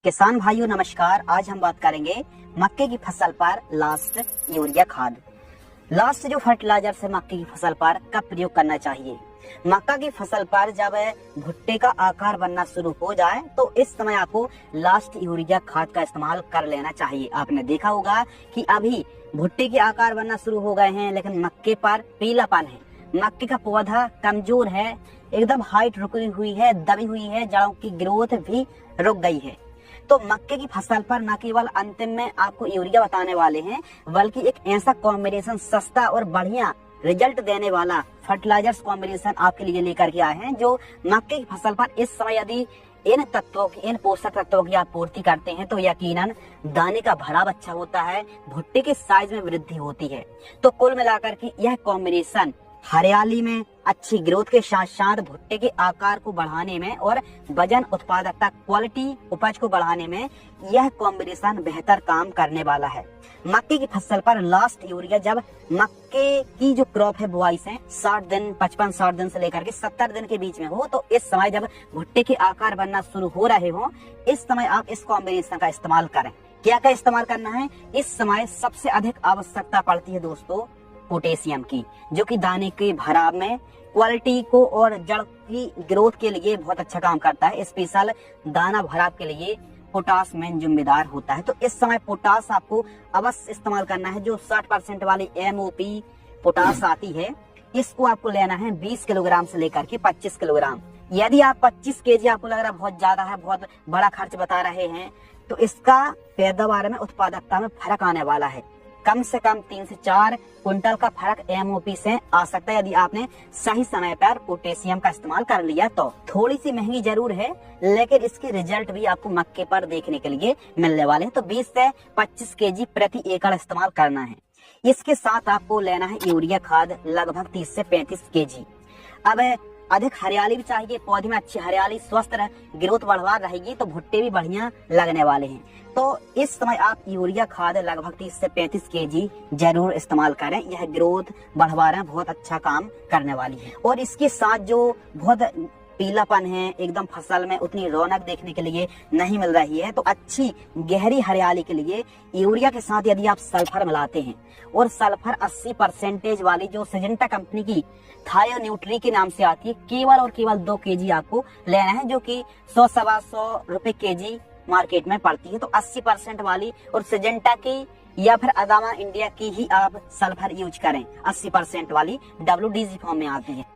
किसान भाइयों नमस्कार। आज हम बात करेंगे मक्के की फसल पर लास्ट यूरिया खाद। लास्ट जो फर्टिलाइजर से मक्के की फसल पर कब प्रयोग करना चाहिए। मक्का की फसल पर जब भुट्टे का आकार बनना शुरू हो जाए तो इस समय आपको लास्ट यूरिया खाद का इस्तेमाल कर लेना चाहिए। आपने देखा होगा कि अभी भुट्टे के आकार बनना शुरू हो गए हैं, लेकिन मक्के पर पीलापन है, मक्के का पौधा कमजोर है, एकदम हाइट रुकी हुई है, दबी हुई है, जड़ों की ग्रोथ भी रुक गई है। तो मक्के की फसल पर न केवल अंतिम में आपको यूरिया बताने वाले हैं, बल्कि एक ऐसा कॉम्बिनेशन सस्ता और बढ़िया रिजल्ट देने वाला फर्टिलाइजर्स कॉम्बिनेशन आपके लिए लेकर के आए हैं, जो मक्के की फसल पर इस समय यदि इन पोषक तत्वों की आप पूर्ति करते हैं तो यकीनन दाने का भराव अच्छा होता है, भुट्टे के साइज में वृद्धि होती है। तो कुल मिलाकर के यह कॉम्बिनेशन हरियाली में अच्छी ग्रोथ के साथ साथ भुट्टे के आकार को बढ़ाने में और वजन, उत्पादकता, क्वालिटी, उपज को बढ़ाने में यह कॉम्बिनेशन बेहतर काम करने वाला है। मक्के की फसल पर लास्ट यूरिया जब मक्के की जो क्रॉप है बुआई से 55-60 दिन से लेकर के 70 दिन के बीच में हो, तो इस समय जब भुट्टे के आकार बनना शुरू हो रहे हो, इस समय आप इस कॉम्बिनेशन का इस्तेमाल करें। क्या क्या इस्तेमाल करना है? इस समय सबसे अधिक आवश्यकता पड़ती है दोस्तों पोटेशियम की, जो कि दाने के भराव में, क्वालिटी को और जड़ की ग्रोथ के लिए बहुत अच्छा काम करता है। स्पेशल दाना भराव के लिए पोटास में जिम्मेदार होता है। तो इस समय पोटास आपको अवश्य इस्तेमाल करना है। जो 60% वाली MOP पोटास आती है, इसको आपको लेना है 20 किलोग्राम से लेकर के 25 किलोग्राम। यदि आप 25 kg आपको लग रहा है बहुत ज्यादा है, बहुत बड़ा खर्च बता रहे हैं, तो इसका पैदावार में, उत्पादकता में फर्क आने वाला है। कम से कम 3 से 4 क्विंटल का फर्क MOP से आ सकता है यदि आपने सही समय पर पोटेशियम का इस्तेमाल कर लिया। तो थोड़ी सी महंगी जरूर है, लेकिन इसके रिजल्ट भी आपको मक्के पर देखने के लिए मिलने वाले हैं। तो 20 से 25 kg प्रति एकड़ इस्तेमाल करना है। इसके साथ आपको लेना है यूरिया खाद लगभग 30 से 35 kg। अब अधिक हरियाली भी चाहिए, पौधे में अच्छी हरियाली, स्वस्थ ग्रोथ बढ़वा रहेगी तो भुट्टे भी बढ़िया लगने वाले हैं। तो इस समय आप यूरिया खाद लगभग 30 से 35 kg जरूर इस्तेमाल करें। यह ग्रोथ बढ़वा रहे हैं, बहुत अच्छा काम करने वाली है। और इसके साथ जो बहुत पीलापन है, एकदम फसल में उतनी रौनक देखने के लिए नहीं मिल रही है, तो अच्छी गहरी हरियाली के लिए यूरिया के साथ यदि आप सल्फर मिलाते हैं, और सल्फर 80% वाली जो सिजेंटा कंपनी की थायो न्यूट्री के नाम से आती है, केवल और केवल 2 kg आपको लेना है, जो कि 100-125 रुपए kg मार्केट में पड़ती है। तो 80% वाली और सिजेंटा की या फिर अदामा इंडिया की ही आप सल्फर यूज करें। 80% वाली WDG फॉर्म में आती है।